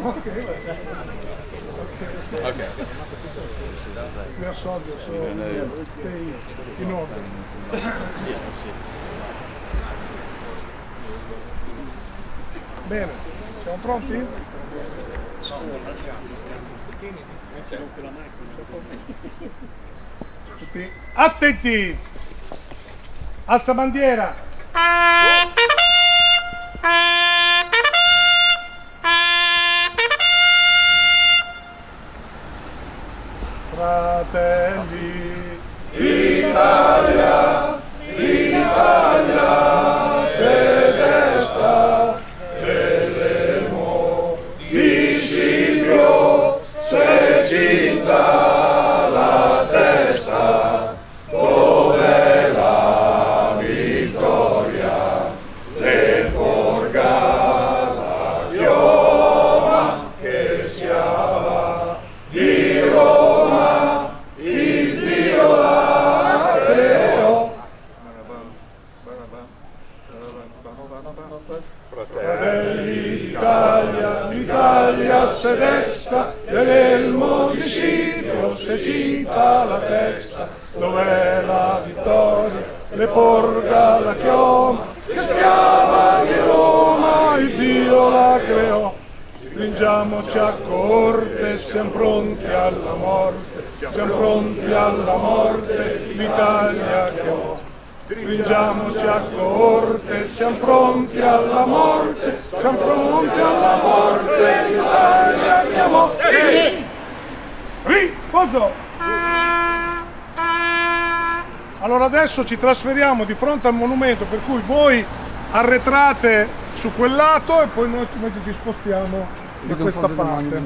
Ok. Verso in ordine. Bene, siamo pronti? Tutti attenti! Alza bandiera! Fratelli Italia, Italia, sedesta, elemo, discipio, se cinta la testa, dove la vittoria le porga la chioma che siava di Roma, il Dio la creò. Fratelli Italia, l'Italia sedesta, dell'elmo discipio se cinta la testa, dov'è la vittoria, le porga la chioma, che schiava di Roma, il Dio la creò. Stringiamoci a corte, siamo pronti alla morte, siamo pronti alla morte, l'Italia chiamò. Stringiamoci a corte, siamo pronti alla morte, siamo pronti alla morte, l'Italia chiamò. Riposo! Allora adesso ci trasferiamo di fronte al monumento, per cui voi arretrate su quel lato e poi noi invece ci spostiamo da questa parte.